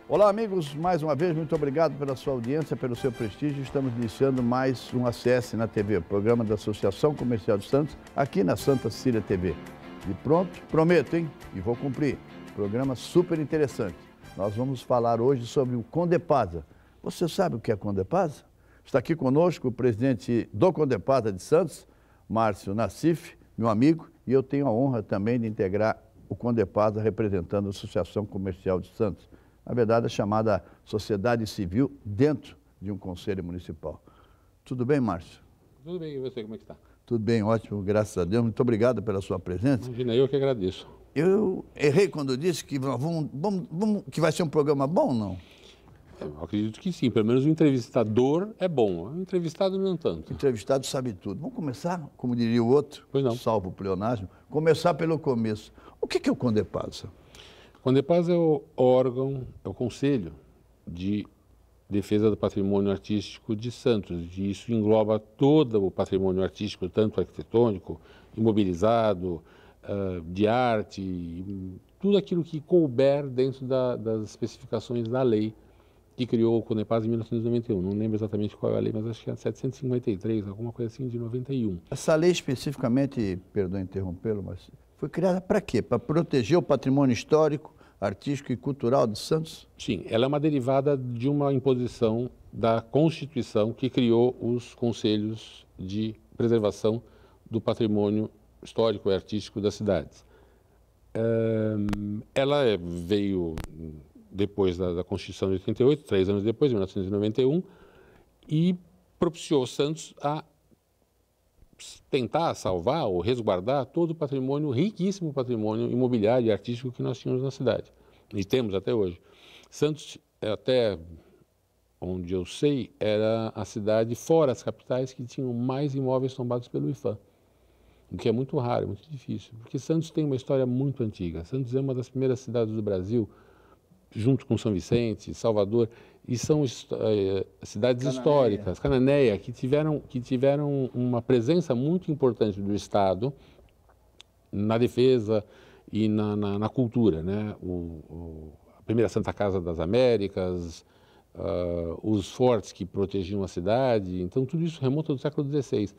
Olá, amigos, mais uma vez, muito obrigado pela sua audiência, pelo seu prestígio. Estamos iniciando mais um ACS na TV, programa da Associação Comercial de Santos, aqui na Santa Cecília TV. E pronto, prometo, hein? E vou cumprir. Programa super interessante. Nós vamos falar hoje sobre o Condepasa. Você sabe o que é Condepasa? Está aqui conosco o presidente do Condepasa de Santos, Márcio Nassif, meu amigo, e eu tenho a honra também de integrar o Condepasa representando a Associação Comercial de Santos. Na verdade, é chamada sociedade civil dentro de um conselho municipal. Tudo bem, Márcio? Tudo bem, e você, como é que está? Tudo bem, ótimo, graças a Deus. Muito obrigado pela sua presença. Imagina, eu que agradeço. Eu errei quando disse que, que vai ser um programa bom ou não? Eu acredito que sim, pelo menos o entrevistador é bom, o entrevistado não tanto. O entrevistado sabe tudo. Vamos começar, como diria o outro, Pois não. salvo o pleonasmo, começar pelo começo. O que é o Condepasa? O Condepasa é o órgão, é o Conselho de Defesa do Patrimônio Artístico de Santos, e isso engloba todo o patrimônio artístico, tanto arquitetônico, imobilizado, de arte, tudo aquilo que couber dentro das especificações da lei que criou o Condepasa em 1991. Não lembro exatamente qual é a lei, mas acho que é 753, alguma coisa assim, de 91. Essa lei especificamente, perdão interrompê-lo, mas foi criada para quê? Para proteger o patrimônio histórico, artístico e cultural de Santos? Sim, ela é uma derivada de uma imposição da Constituição que criou os Conselhos de Preservação do Patrimônio Histórico e Artístico das cidades. Ela veio depois da Constituição de 88, 3 anos depois, em 1991, e propiciou Santos a tentar salvar ou resguardar todo o patrimônio, riquíssimo patrimônio imobiliário e artístico que nós tínhamos na cidade, e temos até hoje. Santos, até onde eu sei, era a cidade fora as capitais que tinham mais imóveis tombados pelo IPHAN, o que é muito raro, é muito difícil, porque Santos tem uma história muito antiga. Santos é uma das primeiras cidades do Brasil, junto com São Vicente, Salvador, e são cidades históricas, Cananéia, que tiveram uma presença muito importante do Estado na defesa e na cultura, né? A primeira Santa Casa das Américas, os fortes que protegiam a cidade, então tudo isso remonta do século XVI.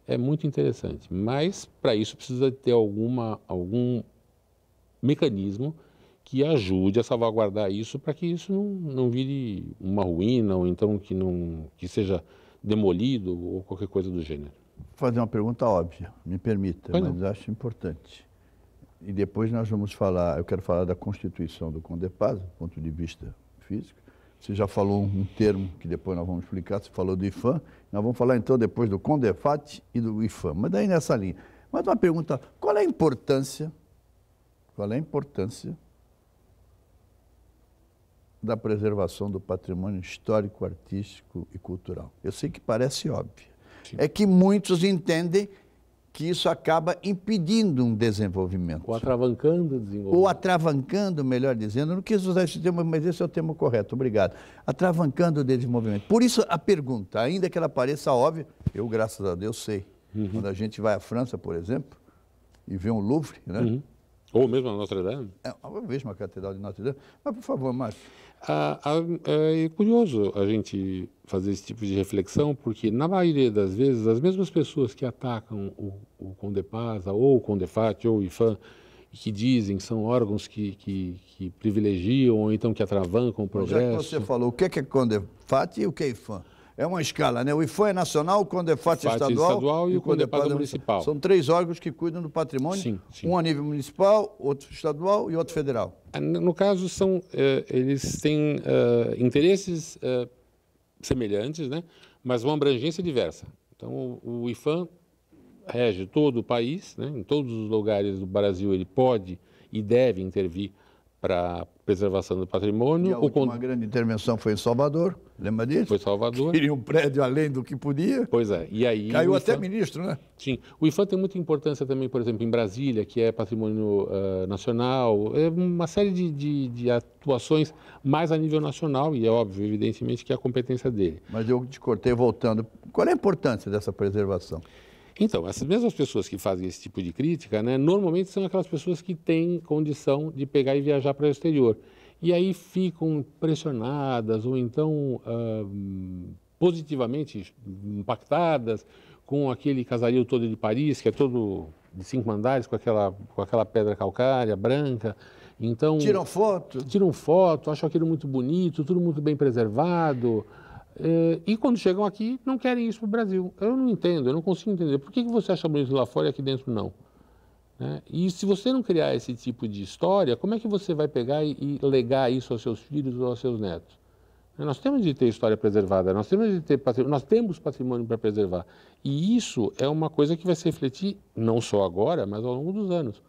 É muito interessante, mas para isso precisa ter algum mecanismo que ajude a salvaguardar isso para que isso não vire uma ruína ou então que seja demolido ou qualquer coisa do gênero. Vou fazer uma pergunta óbvia, me permita, Pois mas não. acho importante. E depois nós vamos falar, eu quero falar da Constituição do Condepasa, do ponto de vista físico. Você já falou um termo que depois nós vamos explicar, você falou do IPHAN, nós vamos falar então depois do Condefat e do IPHAN, mas daí nessa linha. Mas uma pergunta, qual é a importância da preservação do patrimônio histórico, artístico e cultural? Eu sei que parece óbvio. Sim. É que muitos entendem que isso acaba impedindo um desenvolvimento. Ou atravancando o desenvolvimento. Ou atravancando, melhor dizendo, eu não quis usar esse termo, mas esse é o termo correto, obrigado. Atravancando o desenvolvimento. Por isso a pergunta, ainda que ela pareça óbvia, eu, graças a Deus, sei. Quando a gente vai à França, por exemplo, e vê um Louvre, né? Ou mesmo a Notre Dame. Eu vejo uma catedral de Notre Dame. Mas, por favor, Márcio. É curioso a gente fazer esse tipo de reflexão, porque na maioria das vezes as mesmas pessoas que atacam o Condepasa, ou o Condefat, ou o IPHAN, e que dizem que são órgãos que privilegiam ou então que atravancam o progresso. Já que você falou, o que é Condefat e o que é IPHAN? É uma escala, né? O IPHAN é nacional, o Condefat é estadual e o Condepasa é municipal. São 3 órgãos que cuidam do patrimônio, sim. Um a nível municipal, outro estadual e outro federal. No caso, eles têm interesses semelhantes, né? Mas uma abrangência diversa. Então, o IPHAN rege todo o país, né? Em todos os lugares do Brasil ele pode e deve intervir para a preservação do patrimônio. E a última grande intervenção foi em Salvador, lembra disso? Foi Salvador. Queria um prédio além do que podia. Pois é. E aí caiu até ministro, né? Sim. O IPHAN tem muita importância também, por exemplo, em Brasília, que é patrimônio nacional. É uma série de atuações mais a nível nacional e é óbvio, evidentemente, que é a competência dele. Mas eu te cortei voltando. Qual é a importância dessa preservação? Então, essas mesmas pessoas que fazem esse tipo de crítica, né, normalmente são aquelas pessoas que têm condição de pegar e viajar para o exterior. e aí ficam impressionadas ou então positivamente impactadas com aquele casario todo de Paris, que é todo de 5 andares, com aquela pedra calcária branca. Então, tiram foto? Tiram foto, acham aquilo muito bonito, tudo muito bem preservado. E quando chegam aqui, não querem isso para o Brasil. Eu não entendo, eu não consigo entender. Por que você acha bonito lá fora e aqui dentro não? E se você não criar esse tipo de história, como é que você vai pegar e legar isso aos seus filhos ou aos seus netos? Nós temos de ter história preservada, nós temos patrimônio para preservar. E isso é uma coisa que vai se refletir não só agora, mas ao longo dos anos.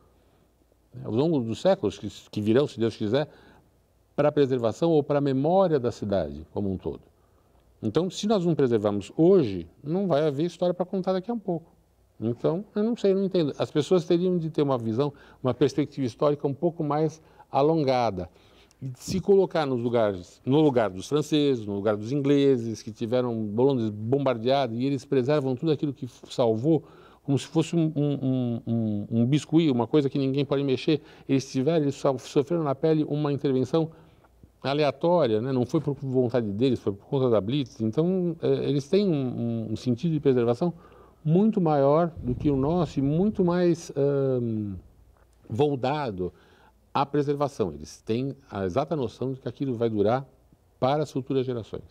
Ao longo dos séculos que virão, se Deus quiser, para a preservação ou para a memória da cidade como um todo. Então, se nós não preservarmos hoje, não vai haver história para contar daqui a um pouco. Então, eu não sei, eu não entendo. As pessoas teriam de ter uma visão, uma perspectiva histórica um pouco mais alongada. E se colocar no lugar dos franceses, no lugar dos ingleses, que tiveram Londres bombardeado e eles preservam tudo aquilo que salvou, como se fosse um biscuit, uma coisa que ninguém pode mexer. Eles sofreram na pele uma intervenção aleatória, né? Não foi por vontade deles, foi por conta da Blitz. Então, eles têm um sentido de preservação muito maior do que o nosso e muito mais voltado à preservação. Eles têm a exata noção de que aquilo vai durar para as futuras gerações.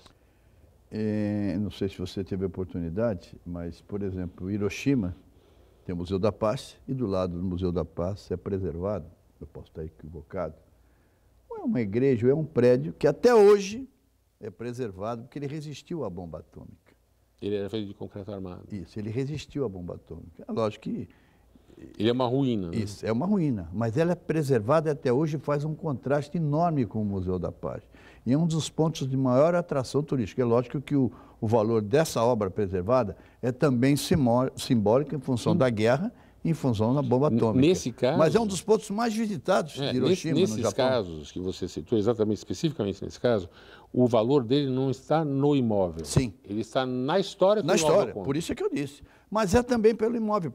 Não sei se você teve a oportunidade, mas, por exemplo, Hiroshima tem o Museu da Paz e do lado do Museu da Paz é preservado, eu posso estar equivocado, é uma igreja, é um prédio que até hoje é preservado porque ele resistiu à bomba atômica. Ele era feito de concreto armado. Isso, ele resistiu à bomba atômica. É lógico que... Ele é uma ruína. Isso, é uma ruína, mas ela é preservada e até hoje faz um contraste enorme com o Museu da Paz. E é um dos pontos de maior atração turística. É lógico que o valor dessa obra preservada é também simbólico em função da guerra e em função da bomba atômica. Nesse caso, mas é um dos pontos mais visitados de Hiroshima, no Japão. Nesses casos que você citou, especificamente nesse caso, o valor dele não está no imóvel. Sim. Ele está na história que o imóvel conta. Por isso é que eu disse. Mas é também pelo imóvel.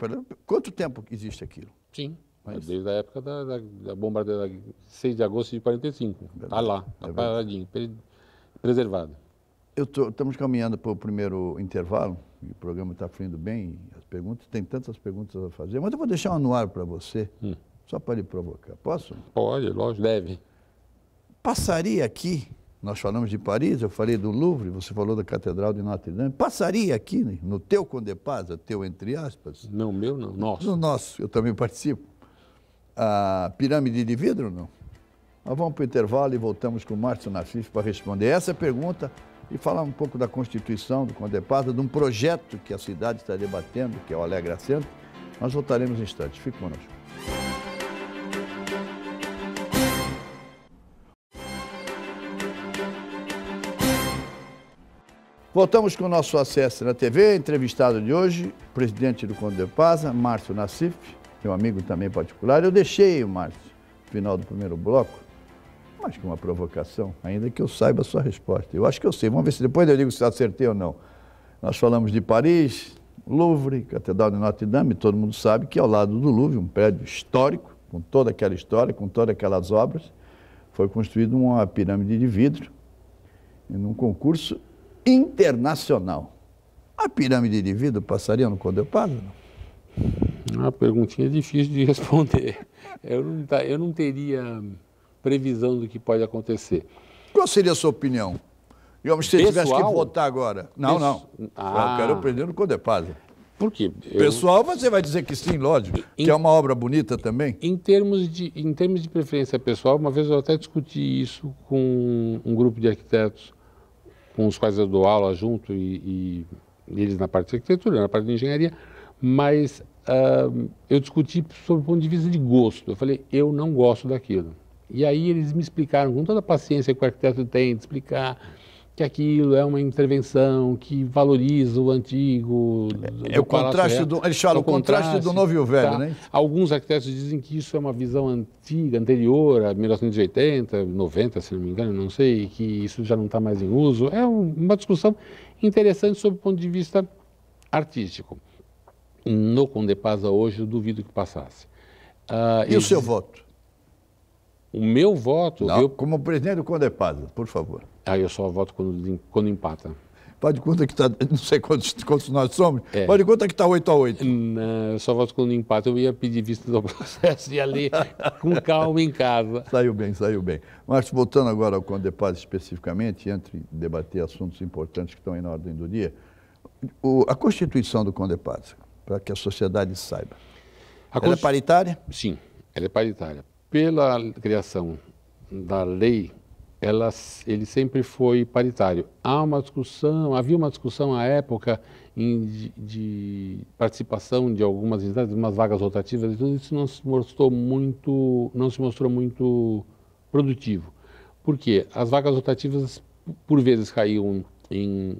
Quanto tempo existe aquilo? Sim, desde a época da bombardeira, 6 de agosto de 45. Está lá, está paradinho, preservado. Estamos caminhando para o primeiro intervalo, e o programa está fluindo bem, as perguntas, tem tantas perguntas a fazer, mas eu vou deixar um no ar para você, só para lhe provocar. Posso? Pode, lógico, deve. Passaria aqui, nós falamos de Paris, eu falei do Louvre, você falou da Catedral de Notre Dame, passaria aqui, né, no teu Condé Paz, teu entre aspas? Não, meu não, nosso. No nosso, eu também participo. A pirâmide de vidro, não? Nós vamos para o intervalo e voltamos com o Márcio Nassif para responder essa pergunta e falar um pouco da Constituição do Condé Paz, de um projeto que a cidade está debatendo, que é o Alegra Centro. Nós voltaremos em instantes. Fique conosco. Voltamos com o nosso acesso na TV, entrevistado de hoje, o presidente do Condé Paz, Márcio Nassif, meu amigo também particular. Eu deixei o Márcio no final do primeiro bloco, acho que uma provocação, ainda que eu saiba a sua resposta. Eu acho que eu sei. Vamos ver se depois eu digo se acertei ou não. Nós falamos de Paris, Louvre, Catedral de Notre Dame, todo mundo sabe que ao lado do Louvre, um prédio histórico, com toda aquela história, com todas aquelas obras, foi construída uma pirâmide de vidro, num concurso internacional. A pirâmide de vidro passaria no Condé Paz? Uma perguntinha difícil de responder. Eu não teria previsão do que pode acontecer. Qual seria a sua opinião? Digamos, se você tivesse que votar agora. Não. Eu quero o presidente do Condé Paz. Por quê? Pessoal, você vai dizer que sim, lógico, que é uma obra bonita também? Em termos de preferência pessoal, uma vez eu até discuti isso com um grupo de arquitetos com os quais eu dou aula junto e eles na parte de arquitetura, na parte de engenharia, mas eu discuti sobre o ponto de vista de gosto. Eu falei, eu não gosto daquilo. E aí eles me explicaram, com toda a paciência que o arquiteto tem, de explicar que aquilo é uma intervenção que valoriza o antigo. É o contraste eles falam o contraste do novo e o velho, né? Alguns arquitetos dizem que isso é uma visão antiga, anterior a 1980, 90, se não me engano, não sei, que isso já não está mais em uso. É uma discussão interessante sob o ponto de vista artístico. No Condé Paz hoje, eu duvido que passasse. E o seu voto? O meu voto... Não, como presidente do Condepasa, por favor. Eu só voto quando empata. Faz de conta que está, não sei quantos nós somos, faz de conta que está 8-8. Não, eu só voto quando empata. Eu ia pedir vista do processo e ia ler com calma em casa. Saiu bem, saiu bem. Márcio, voltando agora ao Condepasa especificamente, entre debater assuntos importantes que estão aí na ordem do dia, a constituição do Condepasa, para que a sociedade saiba. Ela é paritária? Sim, ela é paritária. Pela criação da lei, ele sempre foi paritário. Havia uma discussão à época de participação de algumas entidades, umas vagas rotativas, e tudo isso não se mostrou muito produtivo. Por quê? As vagas rotativas, por vezes, caíam em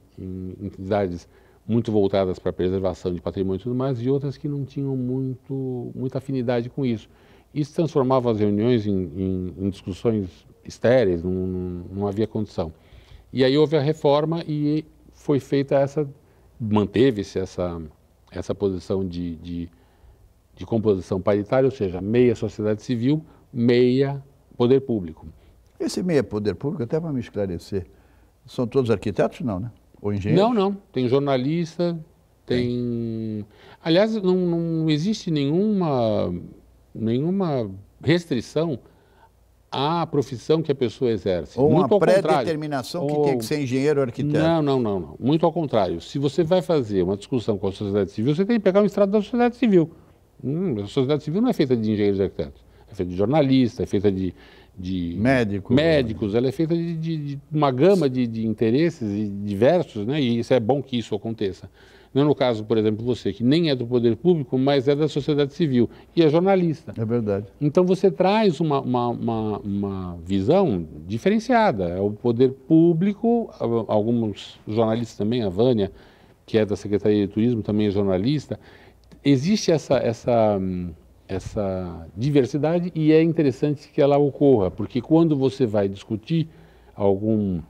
entidades muito voltadas para a preservação de patrimônio e tudo mais, e outras que não tinham muita afinidade com isso. Isso transformava as reuniões em discussões estéreis, não havia condição. E aí houve a reforma e foi feita manteve-se essa posição de composição paritária, ou seja, meia sociedade civil, meia poder público. Esse meia poder público, até para me esclarecer, são todos arquitetos, não, né? Ou engenheiros? Não. Tem jornalista, tem... Aliás, não existe nenhuma restrição à profissão que a pessoa exerce. Ou muito uma pré-determinação que tem que ser engenheiro ou arquiteto? Não. Muito ao contrário. Se você vai fazer uma discussão com a sociedade civil, você tem que pegar um extrato da sociedade civil. A sociedade civil não é feita de engenheiros e arquitetos. É feita de jornalistas, é feita de médicos, ela é feita de uma gama de interesses diversos, né? E isso é bom que isso aconteça. Não no caso, por exemplo, você, que nem é do poder público, mas é da sociedade civil e é jornalista. É verdade. Então você traz uma visão diferenciada. É o poder público, alguns jornalistas também, a Vânia, que é da Secretaria de Turismo, também é jornalista. Existe essa diversidade e é interessante que ela ocorra, porque quando você vai discutir alguma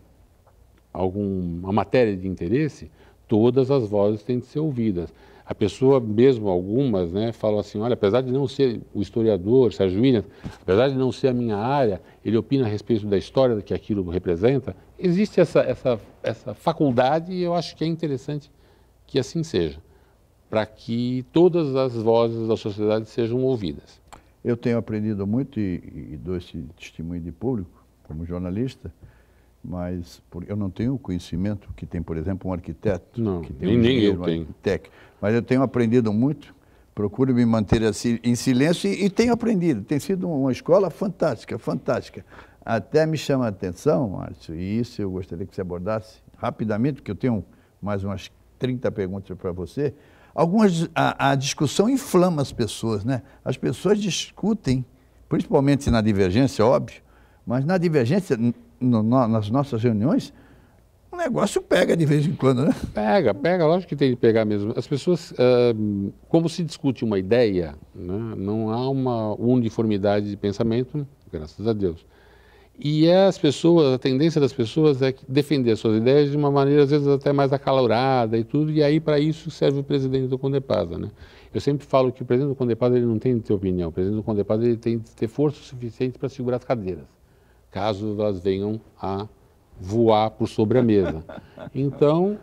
matéria de interesse, todas as vozes têm de ser ouvidas. A pessoa, mesmo algumas, né, falam assim, olha, apesar de não ser o historiador, Sérgio Williams, apesar de não ser a minha área, ele opina a respeito da história que aquilo representa. Existe essa faculdade e eu acho que é interessante que assim seja, para que todas as vozes da sociedade sejam ouvidas. Eu tenho aprendido muito e dou esse testemunho de público, como jornalista, mas eu não tenho o conhecimento que tem, por exemplo, um arquiteto, que tem nem eu tenho. Mas eu tenho aprendido muito, procuro me manter assim, em silêncio e tenho aprendido. Tem sido uma escola fantástica, fantástica. Até me chama a atenção, Márcio, e isso eu gostaria que você abordasse rapidamente, porque eu tenho mais umas 30 perguntas para você. A discussão inflama as pessoas, né? As pessoas discutem, principalmente na divergência, óbvio, mas na divergência, nas nossas reuniões, o negócio pega de vez em quando, né? Pega, lógico que tem que pegar mesmo. As pessoas, como se discute uma ideia, né, não há uma uniformidade de pensamento, graças a Deus. E a tendência das pessoas é defender suas ideias de uma maneira, às vezes, até mais acalorada e tudo, e aí para isso serve o presidente do Condepasa, né? Eu sempre falo que o presidente do Condepasa ele não tem de ter opinião, o presidente do Condepasa ele tem de ter força suficiente para segurar as cadeiras, caso elas venham a voar por sobre a mesa. Então,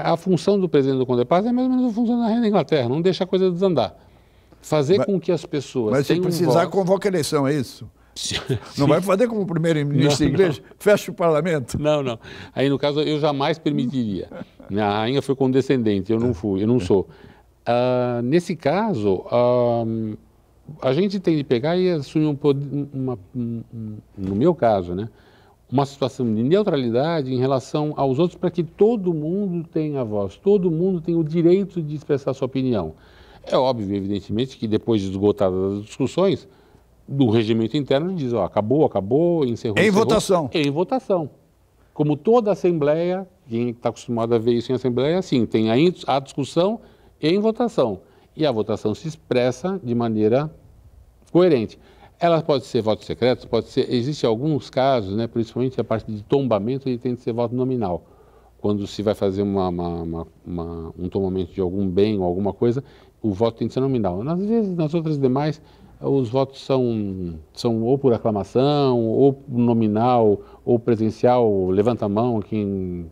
a função do presidente do Condepasa é mais ou menos a função da Rainha da Inglaterra, não deixar a coisa desandar. Fazer com que as pessoas Mas se precisar, convoca a eleição, é isso? Não vai fazer como o primeiro-ministro inglês? Fecha o parlamento? Não. Aí, no caso, eu jamais permitiria. A rainha foi condescendente, eu não sou. Nesse caso, a gente tem de pegar e assumir no meu caso, né, uma situação de neutralidade em relação aos outros para que todo mundo tenha voz, todo mundo tem o direito de expressar sua opinião. É óbvio, evidentemente, que depois de esgotadas as discussões, do regimento interno diz, acabou, encerrou. Votação. Em votação. Como toda assembleia, quem está acostumado a ver isso em assembleia, assim, tem a discussão em votação. E a votação se expressa de maneira coerente. Ela pode ser voto secreto, existem alguns casos, né, principalmente a parte de tombamento, ele tem de ser voto nominal. Quando se vai fazer um tombamento de algum bem ou alguma coisa, o voto tem de ser nominal. Às vezes, nas outras demais, os votos são ou por aclamação, ou nominal, ou presencial, levanta a mão, quem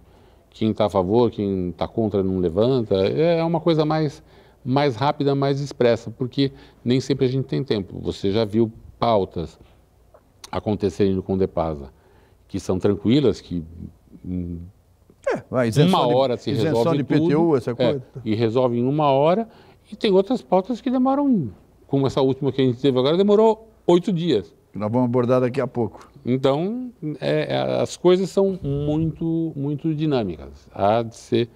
está a favor, quem está contra não levanta. É uma coisa mais rápida, mais expressa, porque nem sempre a gente tem tempo. Você já viu pautas acontecerem no Condepasa, que são tranquilas, que uma hora se resolve tudo, IPTU, essa coisa. E resolve em uma hora, e tem outras pautas que demoram, como essa última que a gente teve agora, demorou 8 dias. Nós vamos abordar daqui a pouco. Então, as coisas são muito dinâmicas. Há de ser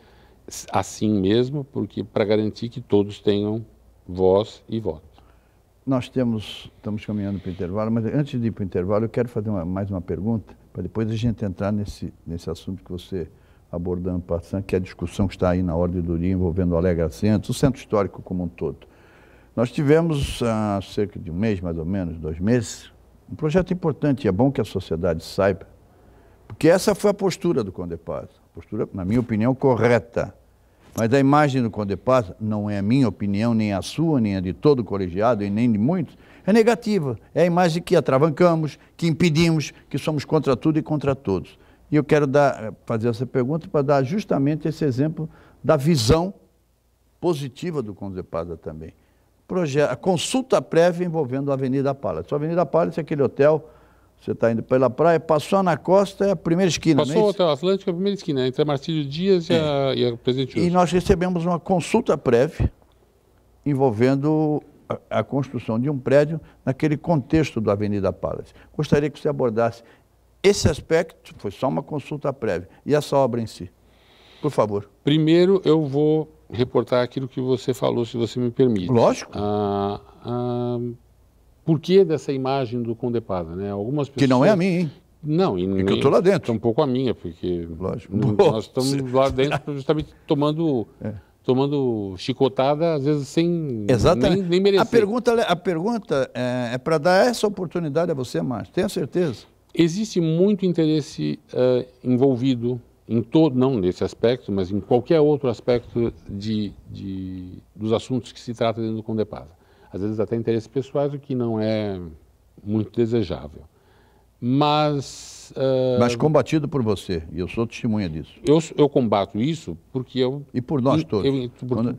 assim mesmo, porque para garantir que todos tenham voz e voto. Nós estamos caminhando para o intervalo, mas antes de ir para o intervalo, eu quero fazer mais uma pergunta, para depois a gente entrar nesse assunto que você abordou em passant, que é a discussão que está aí na ordem do dia envolvendo o Alegre Centro, o centro histórico como um todo. Nós tivemos há cerca de um mês, mais ou menos, 2 meses, um projeto importante, e é bom que a sociedade saiba, porque essa foi a postura do Condepasa, postura, na minha opinião, correta. Mas a imagem do Condepasa, não é a minha opinião, nem a sua, nem a de todo o colegiado, e nem de muitos, é negativa. É a imagem que atravancamos, que impedimos, que somos contra tudo e contra todos. E eu quero fazer essa pergunta para dar justamente esse exemplo da visão positiva do Condepasa também. A consulta prévia envolvendo a Avenida Palace. A Avenida Palace é aquele hotel, você está indo pela praia, passou na costa, é a primeira esquina. Passou o Hotel Atlântico, é a primeira esquina, entre a Marcílio Dias e a Presidente Wilson. E nós recebemos uma consulta prévia envolvendo a construção de um prédio naquele contexto da Avenida Palace. Gostaria que você abordasse esse aspecto, foi só uma consulta prévia, e essa obra em si. Por favor. Primeiro, eu vou reportar aquilo que você falou, se você me permite. Lógico. Por que dessa imagem do Condepasa, né? Algumas pessoas... Que não é a minha, hein? Não, e porque eu estou lá dentro. É um pouco a minha, porque lógico. Nós estamos lá dentro justamente tomando chicotada, às vezes sem nem merecer. A pergunta é para dar essa oportunidade a você, Márcio. Tenha certeza. Existe muito interesse envolvido em todo, não nesse aspecto, mas em qualquer outro aspecto dos assuntos que se trata dentro do Condepasa. Às vezes até interesses pessoais, o que não é muito desejável. Mas combatido por você, e eu sou testemunha disso. Eu combato isso porque eu... E por nós todos.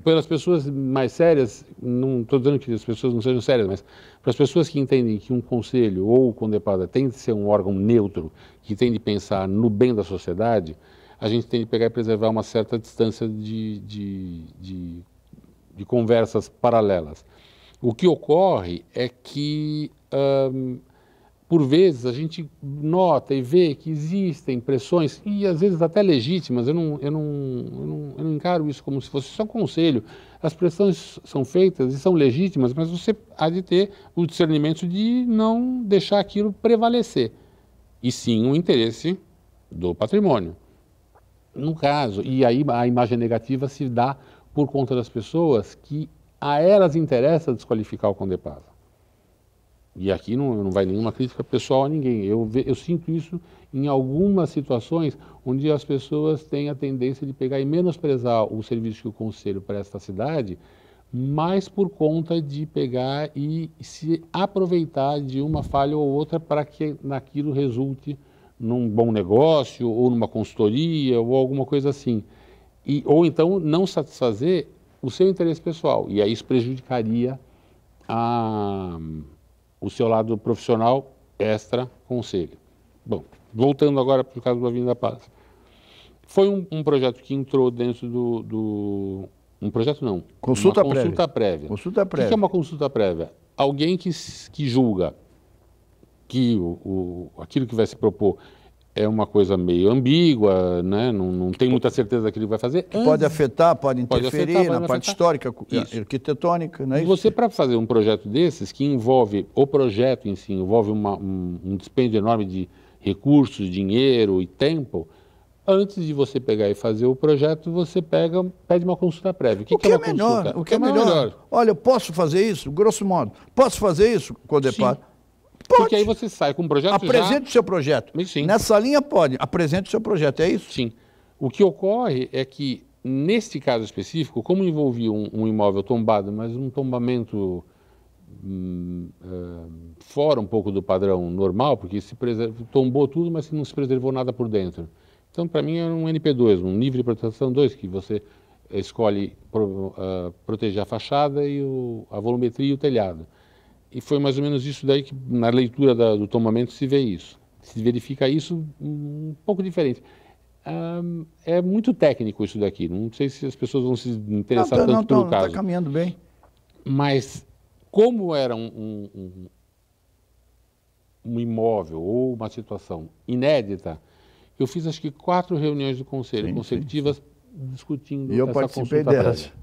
Pelas pessoas mais sérias, não estou dizendo que as pessoas não sejam sérias, mas para as pessoas que entendem que um conselho ou o Condepasa tem de ser um órgão neutro, que tem de pensar no bem da sociedade, a gente tem de pegar e preservar uma certa distância de conversas paralelas. O que ocorre é que, por vezes, a gente nota e vê que existem pressões, e às vezes até legítimas, eu não encaro isso como se fosse só conselho. As pressões são feitas e são legítimas, mas você há de ter o discernimento de não deixar aquilo prevalecer, e sim o interesse do patrimônio. No caso, e aí a imagem negativa se dá por conta das pessoas que a elas interessa desqualificar o Condepasa. E aqui não vai nenhuma crítica pessoal a ninguém. Eu sinto isso em algumas situações onde as pessoas têm a tendência de pegar e menosprezar o serviço que o Conselho presta à cidade, mas por conta de pegar e se aproveitar de uma falha ou outra para que naquilo resulte num bom negócio ou numa consultoria ou alguma coisa assim. Ou então não satisfazer o seu interesse pessoal, e aí isso prejudicaria o seu lado profissional extra-conselho. Bom, voltando agora para o caso do Avenida Palace. Foi um projeto que entrou dentro um projeto não. Consulta prévia. Consulta prévia. O que é uma consulta prévia? Alguém que julga que aquilo que vai se propor é uma coisa meio ambígua, né? Não tem muita certeza daquilo que vai fazer. Pode afetar, pode interferir na parte histórica, arquitetônica, não é isso? Você, para fazer um projeto desses, que envolve o projeto em si, envolve um dispêndio enorme de recursos, dinheiro e tempo, antes de você pegar e fazer o projeto, você pede uma consulta prévia. O que é uma consulta? O que é melhor? Olha, eu posso fazer isso? Grosso modo. Posso fazer isso, Condepasa? Pode. Porque aí você sai com um projeto Apresente o seu projeto. Sim. Nessa linha pode. Apresente o seu projeto, é isso? Sim. O que ocorre é que, neste caso específico, como envolvia um imóvel tombado, mas um tombamento fora um pouco do padrão normal, porque tombou tudo, mas não se preservou nada por dentro. Então, para mim, era um NP2, um nível de proteção 2, que você escolhe proteger a fachada e a volumetria e o telhado. E foi mais ou menos isso daí que, na leitura do tombamento, se vê isso. Se verifica isso um pouco diferente. É muito técnico isso daqui. Não sei se as pessoas vão se interessar tanto pelo caso. Está caminhando bem. Mas, como era um imóvel ou uma situação inédita, eu fiz acho que 4 reuniões do conselho consecutivas discutindo essa consulta prévia. E eu participei delas.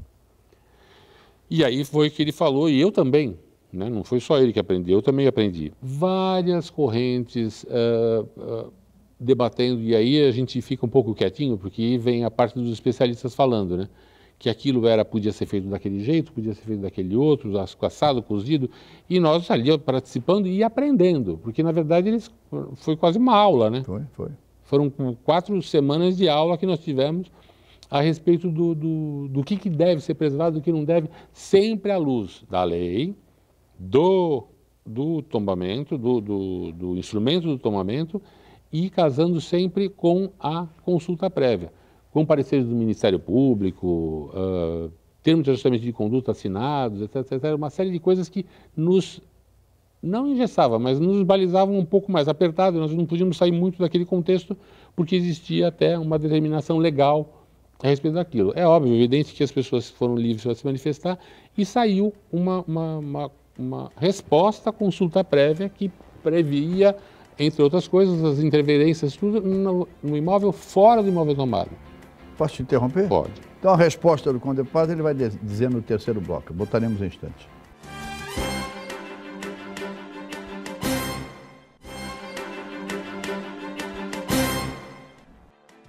E aí foi que ele falou, e eu também, né? Não foi só ele que aprendeu, eu também aprendi. Várias correntes debatendo, e aí a gente fica um pouco quietinho, porque vem a parte dos especialistas falando, né? Que aquilo podia ser feito daquele jeito, podia ser feito daquele outro, assado, cozido, e nós ali participando e aprendendo, porque na verdade foi quase uma aula, né? Foi. Foram 4 semanas de aula que nós tivemos a respeito do que deve ser preservado, do que não deve, sempre à luz da lei, do tombamento, do instrumento do tombamento, e casando sempre com a consulta prévia, com pareceres do Ministério Público, termos de ajustamento de conduta assinados, etc. Uma série de coisas que nos, não engessava, mas nos balizavam um pouco mais apertado, nós não podíamos sair muito daquele contexto, porque existia até uma determinação legal a respeito daquilo. É óbvio, evidente que as pessoas foram livres para se manifestar, e saiu uma resposta à consulta prévia que previa, entre outras coisas, as interferências, tudo no imóvel fora do imóvel tombado. Posso te interromper? Pode. Então a resposta do Conde Paz ele vai dizer no terceiro bloco. Botaremos em instante.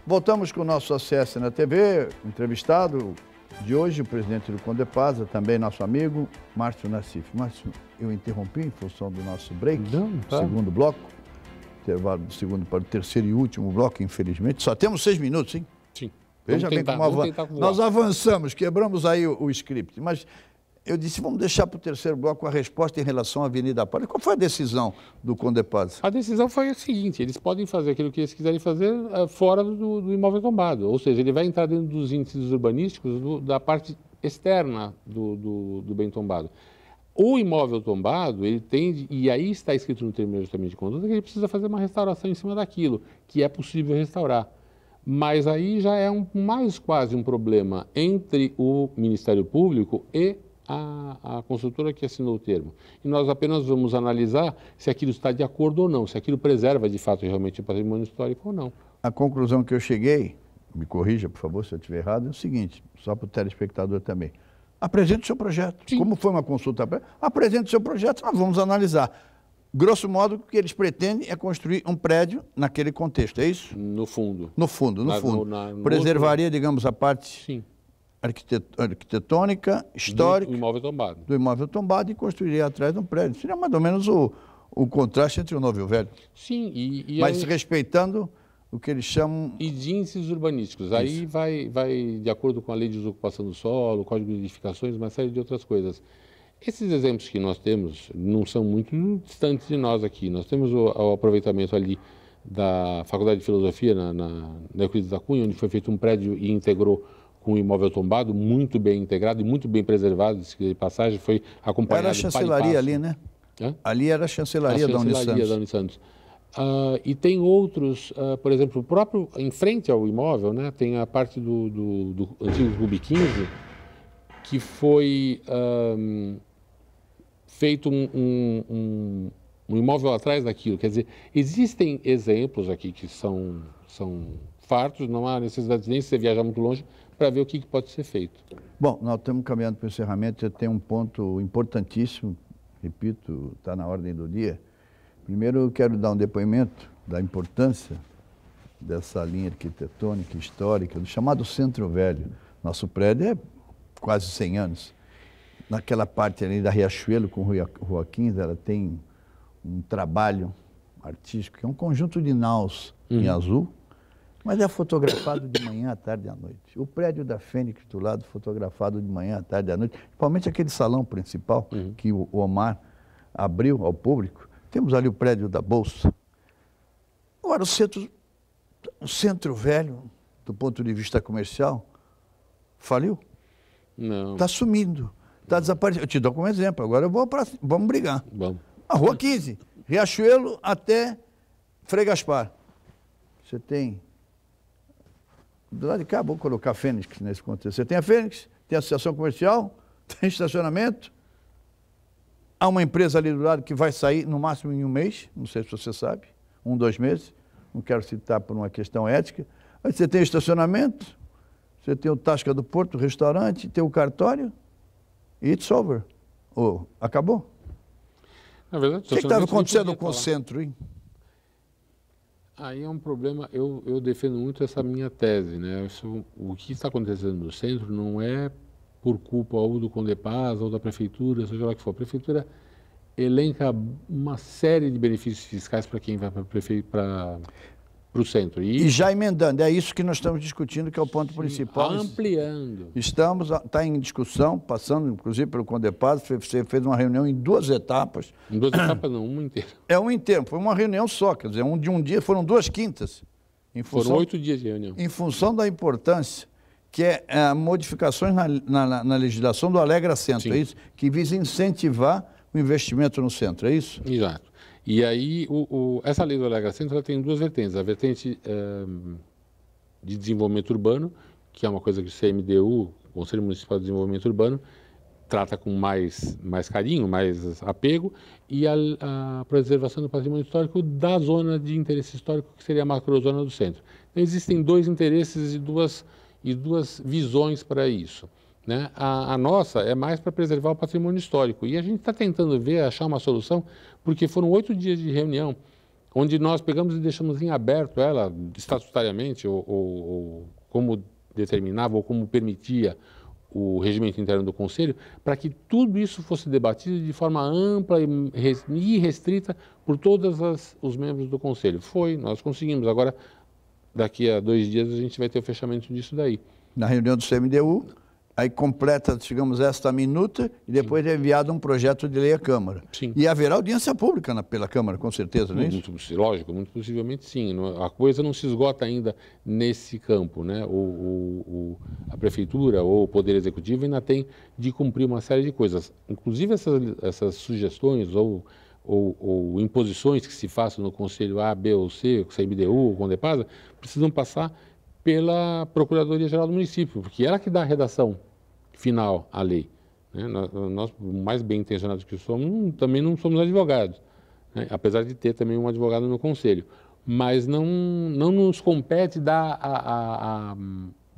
Voltamos com o nosso acesso na TV, entrevistado de hoje, o presidente do Conde Paz, também nosso amigo, Márcio Nassif. Márcio, eu interrompi em função do nosso break, segundo bloco, intervalo do segundo para o terceiro e último bloco, infelizmente. Só temos 6 minutos, hein? Sim. Veja bem como nós avançamos, quebramos aí o script, mas eu disse, vamos deixar para o terceiro bloco a resposta em relação à Avenida Pátria. Qual foi a decisão do Conde Paz? A decisão foi a seguinte, eles podem fazer aquilo que eles quiserem fazer fora do imóvel tombado, ou seja, ele vai entrar dentro dos índices urbanísticos da parte externa do bem tombado. O imóvel tombado, ele tende, e aí está escrito no termo de ajustamento de conduta, que ele precisa fazer uma restauração em cima daquilo, que é possível restaurar. Mas aí já é mais quase um problema entre o Ministério Público e a construtora que assinou o termo. E nós apenas vamos analisar se aquilo está de acordo ou não, se aquilo preserva de fato realmente o patrimônio histórico ou não. A conclusão que eu cheguei, me corrija por favor se eu estiver errado, é o seguinte, só para o telespectador também. Apresente o seu projeto. Sim. Como foi uma consulta prévia, apresente o seu projeto, nós vamos analisar. Grosso modo, o que eles pretendem é construir um prédio naquele contexto, é isso? No fundo. No fundo. Preservaria, digamos, a parte Sim. arquitetônica, histórica. Do imóvel tombado. Do imóvel tombado e construiria atrás de um prédio. Seria mais ou menos o contraste entre o novo e o velho. Sim. Mas respeitando o que eles chamam... E de índices urbanísticos. Aí vai de acordo com a lei de desocupação do solo, código de edificações, uma série de outras coisas. Esses exemplos que nós temos não são muito distantes de nós aqui. Nós temos o aproveitamento ali da Faculdade de Filosofia, na Euclides da Cunha, onde foi feito um prédio e integrou com o imóvel tombado, muito bem integrado e muito bem preservado, de passagem, foi acompanhado... Era a chancelaria ali, né? Ali era a chancelaria da Unisantos. E tem outros, por exemplo, o próprio, em frente ao imóvel, né, tem a parte do antigo Clube 15, que foi feito um imóvel atrás daquilo. Quer dizer, existem exemplos aqui que são fartos, não há necessidade nem de você viajar muito longe para ver o que pode ser feito. Bom, nós estamos caminhando para o encerramento, eu tenho um ponto importantíssimo, repito, está na ordem do dia. Primeiro eu quero dar um depoimento da importância dessa linha arquitetônica, histórica, do chamado Centro Velho. Nosso prédio é quase 100 anos. Naquela parte ali da Riachuelo com Rua 15, ela tem um trabalho artístico, que é um conjunto de naus em azul, Mas é fotografado de manhã, à tarde e à noite. O prédio da Fênix do lado, fotografado de manhã, à tarde e à noite. Principalmente aquele salão principal que o Omar abriu ao público. Temos ali o prédio da Bolsa. Agora, o centro velho, do ponto de vista comercial, faliu? Não. Está sumindo, está desaparecendo. Eu te dou como exemplo, agora vamos brigar. Vamos. A Rua 15, Riachuelo até Frei Gaspar. Você tem... Do lado de cá, vou colocar a Fênix nesse contexto. Você tem a Fênix, tem a associação comercial, tem estacionamento. Há uma empresa ali do lado que vai sair no máximo em um mês, não sei se você sabe, 1, 2 meses, não quero citar por uma questão ética. Aí você tem o estacionamento, você tem o Tasca do Porto, o restaurante, tem o cartório, e it's over. Acabou. Na verdade, o que estava acontecendo com o centro, hein? Aí é um problema, eu defendo muito essa minha tese, né? O que está acontecendo no centro não é por culpa ou do Condepasa ou da prefeitura, seja lá o que for. A prefeitura elenca uma série de benefícios fiscais para quem vai para o centro. E já emendando, é isso que nós estamos discutindo, que é o ponto principal. Ampliando. Está em discussão, passando inclusive pelo Condepasa, você fez uma reunião em 2 etapas. Em 2 etapas não, uma inteira. É uma inteira, foi uma reunião só, quer dizer, de um dia foram 2 quintas. Foram 8 dias de reunião. Em função da importância, que é modificações na legislação do Alegra Centro, é isso? Que visa incentivar o investimento no centro, é isso? Exato. E aí, essa lei do Alegra Centro ela tem 2 vertentes. A vertente de desenvolvimento urbano, que é uma coisa que o CMDU, o Conselho Municipal de Desenvolvimento Urbano, trata com mais carinho, mais apego, e a preservação do patrimônio histórico da zona de interesse histórico, que seria a macrozona do centro. Então, existem 2 interesses e duas visões para isso. Né? A nossa é mais para preservar o patrimônio histórico. E a gente está tentando achar uma solução, porque foram 8 dias de reunião, onde nós pegamos e deixamos em aberto ela, estatutariamente, ou como determinava, ou como permitia o regimento interno do Conselho, para que tudo isso fosse debatido de forma ampla e restrita por todos os membros do Conselho. Nós conseguimos. Agora, daqui a 2 dias, a gente vai ter o fechamento disso daí. Na reunião do CMDU, aí completa, digamos, esta minuta e depois é enviado um projeto de lei à Câmara. Sim. E haverá audiência pública pela Câmara, com certeza, não é isso? Lógico, muito possivelmente sim. A coisa não se esgota ainda nesse campo, né? A Prefeitura ou o Poder Executivo ainda tem de cumprir uma série de coisas. Inclusive essas sugestões ou imposições que se façam no Conselho A, B ou C, o CMDU, o Condepasa, precisam passar pela Procuradoria-Geral do Município, porque ela que dá a redação final à lei. Né? Nós, mais bem intencionados que somos, também não somos advogados, né? Apesar de ter também um advogado no Conselho. Mas não nos compete dar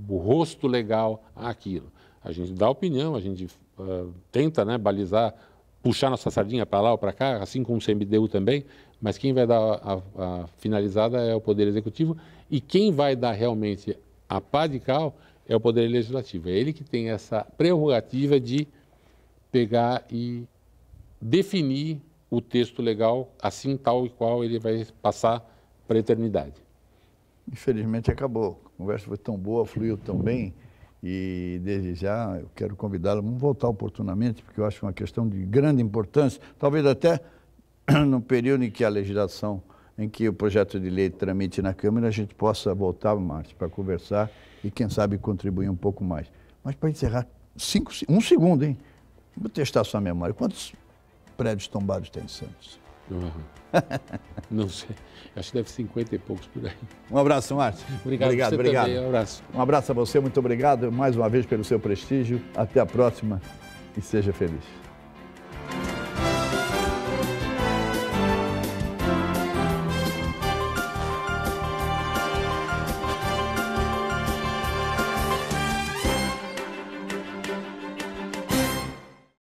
o rosto legal àquilo. A gente dá opinião, a gente tenta, né, balizar, puxar nossa sardinha para lá ou para cá, assim como o CMDU também, mas quem vai dar a finalizada é o Poder Executivo e quem vai dar realmente a pá de cal é o Poder Legislativo. É ele que tem essa prerrogativa de pegar e definir o texto legal assim tal e qual ele vai passar para a eternidade. Infelizmente acabou. A conversa foi tão boa, fluiu tão bem e desde já eu quero convidá-la, vamos voltar oportunamente, porque eu acho uma questão de grande importância, talvez até no período em que a legislação, em que o projeto de lei tramite na Câmara, a gente possa voltar, Márcio, para conversar e, quem sabe, contribuir um pouco mais. Mas para encerrar, 1 segundo, hein? Vou testar a sua memória. Quantos prédios tombados tem em Santos? Não sei. Acho que deve 50 e poucos por aí. Um abraço, Márcio. Obrigado. Também. Um abraço. Um abraço a você, muito obrigado mais uma vez pelo seu prestígio. Até a próxima e seja feliz.